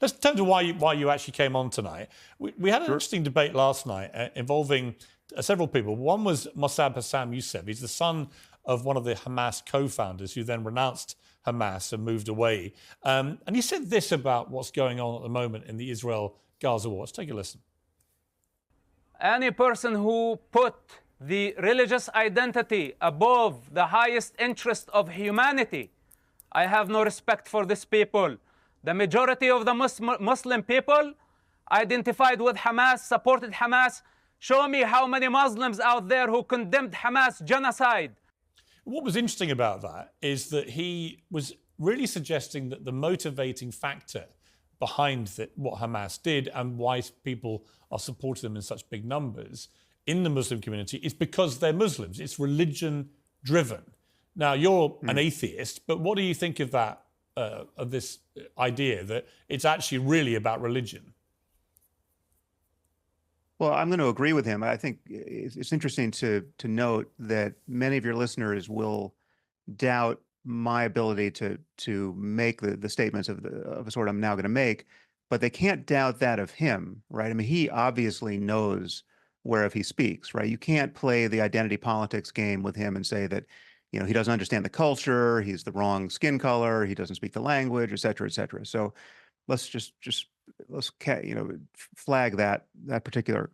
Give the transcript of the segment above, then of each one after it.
Let's turn to why you actually came on tonight. We had an interesting debate last night involving several people. One was Mossab Hassam Youssef. He's the son of one of the Hamas co-founders who then renounced Hamas and moved away. And he said this about what's going on at the moment in the Israel-Gaza war. Let's take a listen. Any person who put the religious identity above the highest interest of humanity, I have no respect for this people. The majority of the Muslim people identified with Hamas, supported Hamas. Show me how many Muslims out there who condemned Hamas genocide. What was interesting about that is that he was really suggesting that the motivating factor behind what Hamas did and why people are supporting them in such big numbers in the Muslim community is because they're Muslims. It's religion-driven. Now, you're an atheist, but what do you think of that, of this idea that it's actually really about religion? Well, I'm going to agree with him. I think it's interesting to note that many of your listeners will doubt my ability to make the statements of a sort I'm now going to make, but they can't doubt that of him, right? I mean, he obviously knows whereof he speaks, right? You can't play the identity politics game with him and say that, you know, he doesn't understand the culture, he's the wrong skin color, he doesn't speak the language, et cetera, et cetera. So let's let's flag that particular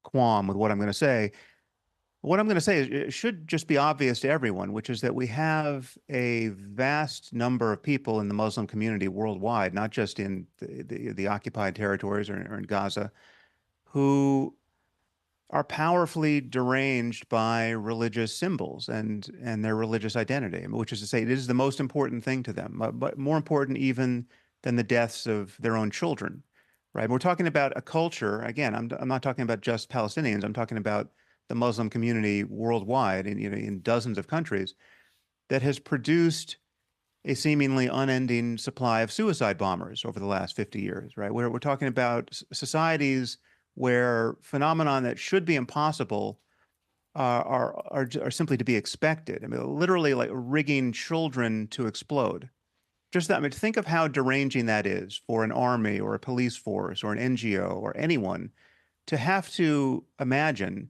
qualm with what I'm going to say. What I'm going to say is it should just be obvious to everyone, which is that we have a vast number of people in the Muslim community worldwide, not just in the occupied territories or in Gaza, who are powerfully deranged by religious symbols and their religious identity, which is to say it is the most important thing to them, but more important even than the deaths of their own children, right? We're talking about a culture, again, I'm not talking about just Palestinians, I'm talking about the Muslim community worldwide in dozens of countries that has produced a seemingly unending supply of suicide bombers over the last 50 years, right? We're talking about societies where phenomenon that should be impossible are simply to be expected. I mean, literally like rigging children to explode. Just that, I mean, think of how deranging that is for an army or a police force or an NGO or anyone to have to imagine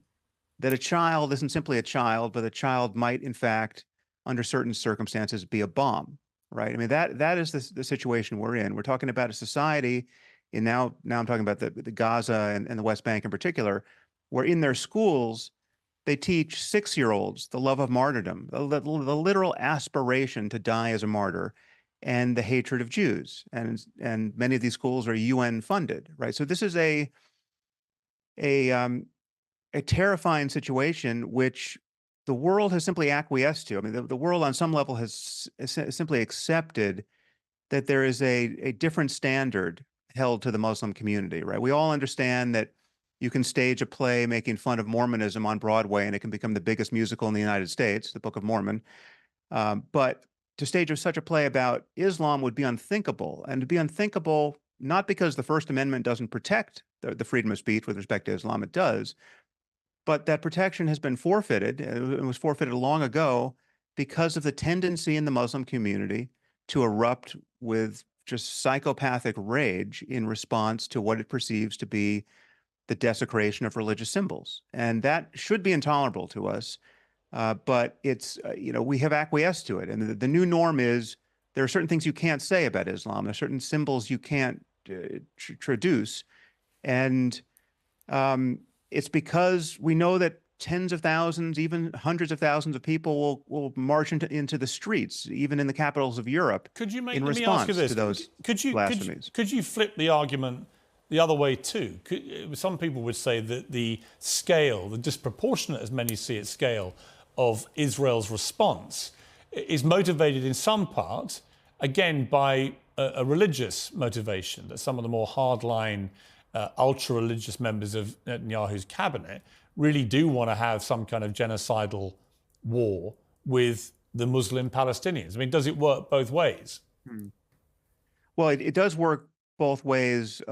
that a child isn't simply a child, but a child might, in fact, under certain circumstances, be a bomb, right? I mean, that is the situation we're in. We're talking about a society, and now I'm talking about the Gaza and the West Bank in particular, where in their schools, they teach 6-year-olds the love of martyrdom, the literal aspiration to die as a martyr, and the hatred of Jews. And many of these schools are UN funded, right? So this is a terrifying situation which the world has simply acquiesced to. I mean, the world on some level has simply accepted that there is a different standard held to the Muslim community, right? We all understand that you can stage a play making fun of Mormonism on Broadway and it can become the biggest musical in the United States, the Book of Mormon. But to stage such a play about Islam would be unthinkable, and to be unthinkable not because the First Amendment doesn't protect the freedom of speech with respect to Islam, it does, but that protection has been forfeited. It was forfeited long ago because of the tendency in the Muslim community to erupt with just psychopathic rage in response to what it perceives to be the desecration of religious symbols. And that should be intolerable to us. But it's, we have acquiesced to it. And the new norm is there are certain things you can't say about Islam. There are certain symbols you can't traduce. And it's because we know that tens of thousands, even hundreds of thousands of people will march into the streets, even in the capitals of Europe, in response to those blasphemies. Could you flip the argument the other way too? Some people would say that the scale, the disproportionate, as many see it, scale of Israel's response is motivated in some part, again, by a religious motivation, that some of the more hardline, ultra-religious members of Netanyahu's cabinet really do want to have some kind of genocidal war with the Muslim Palestinians. I mean, does it work both ways? Well, it does work both ways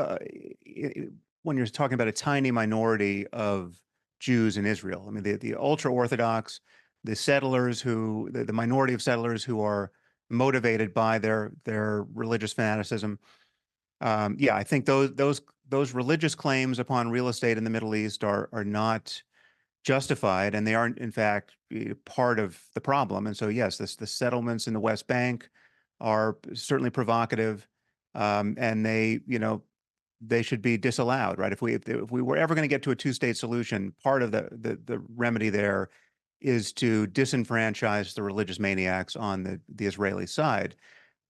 when you're talking about a tiny minority of Jews in Israel. I mean, the ultra-Orthodox, the settlers the minority of settlers who are motivated by their religious fanaticism, Yeah, I think those religious claims upon real estate in the Middle East are not justified, and they aren't, in fact, part of the problem. And so, yes, the settlements in the West Bank are certainly provocative, and they should be disallowed, right? If we were ever going to get to a two-state solution, part of the remedy there is to disenfranchise the religious maniacs on the Israeli side.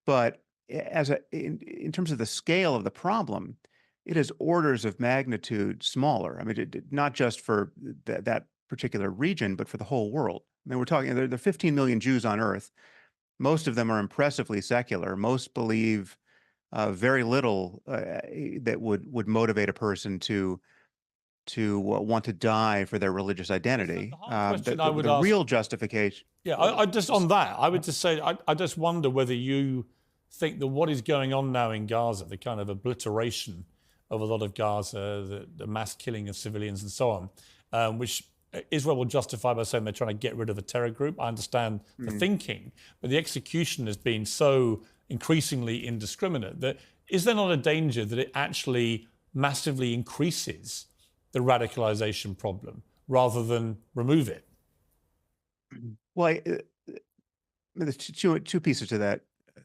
But in terms of the scale of the problem, it is orders of magnitude smaller. I mean, not just for that particular region, but for the whole world. I mean, we're talking, there are 15 million Jews on earth. Most of them are impressively secular. Most believe very little that would motivate a person to want to die for their religious identity. The hard question I would the ask, real justification. yeah, I just on that, I would just say, I just wonder whether you think that what is going on now in Gaza, the kind of obliteration of a lot of Gaza, the mass killing of civilians and so on, which Israel will justify by saying they're trying to get rid of a terror group. I understand the thinking, but the execution has been so increasingly indiscriminate that is there not a danger that it actually massively increases the radicalization problem rather than remove it? Well, there's two pieces to that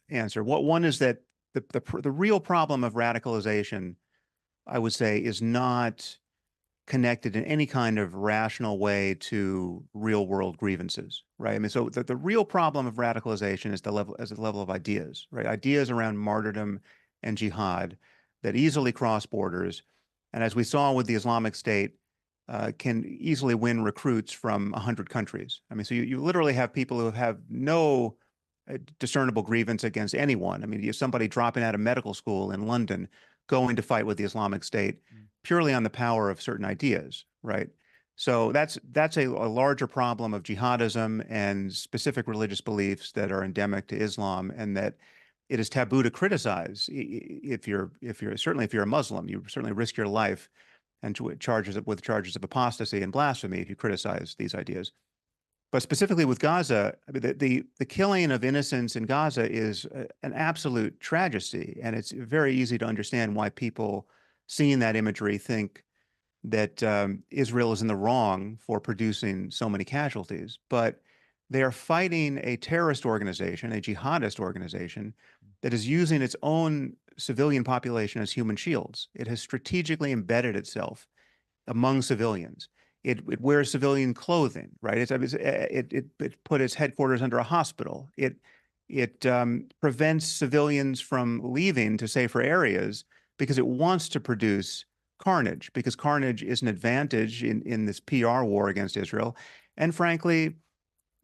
answer. One is that the real problem of radicalization, I would say, is not connected in any kind of rational way to real world grievances, right? I mean, so the real problem of radicalization is the level of ideas, right? Ideas around martyrdom and jihad that easily cross borders, and as we saw with the Islamic State, can easily win recruits from 100 countries. I mean, so you literally have people who have no discernible grievance against anyone. I mean, you have somebody dropping out of medical school in London going to fight with the Islamic State purely on the power of certain ideas, right? So that's a larger problem of jihadism and specific religious beliefs that are endemic to Islam, and that it is taboo to criticize. If you're a Muslim, you certainly risk your life and with charges of apostasy and blasphemy if you criticize these ideas. But specifically with Gaza, I mean, the killing of innocents in Gaza is an absolute tragedy, and it's very easy to understand why people seeing that imagery think that Israel is in the wrong for producing so many casualties. But they are fighting a terrorist organization, a jihadist organization, that is using its own civilian population as human shields. It has strategically embedded itself among civilians. It wears civilian clothing, right? It put its headquarters under a hospital. It prevents civilians from leaving to safer areas because it wants to produce carnage, because carnage is an advantage in this PR war against Israel. And frankly,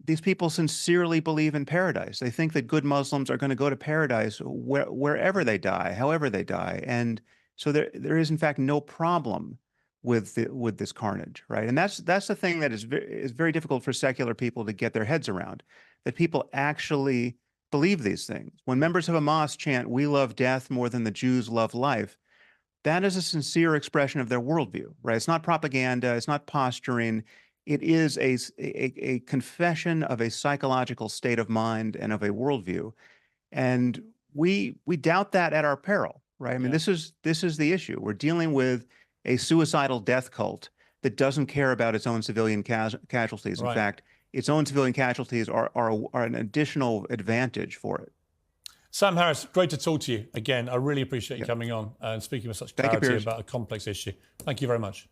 these people sincerely believe in paradise. They think that good Muslims are going to go to paradise wherever they die, however they die. And so there is, in fact, no problem with this carnage, right? And that's the thing that is very difficult for secular people to get their heads around, that people actually believe these things. When members of Hamas chant, "We love death more than the Jews love life," that is a sincere expression of their worldview, right? It's not propaganda. It's not posturing. It is a confession of a psychological state of mind and of a worldview. And we doubt that at our peril, right? I mean, this is the issue. We're dealing with a suicidal death cult that doesn't care about its own civilian casualties. In fact, its own civilian casualties are an additional advantage for it. Sam Harris, great to talk to you again. I really appreciate you coming on and speaking with such clarity about a complex issue. Thank you very much.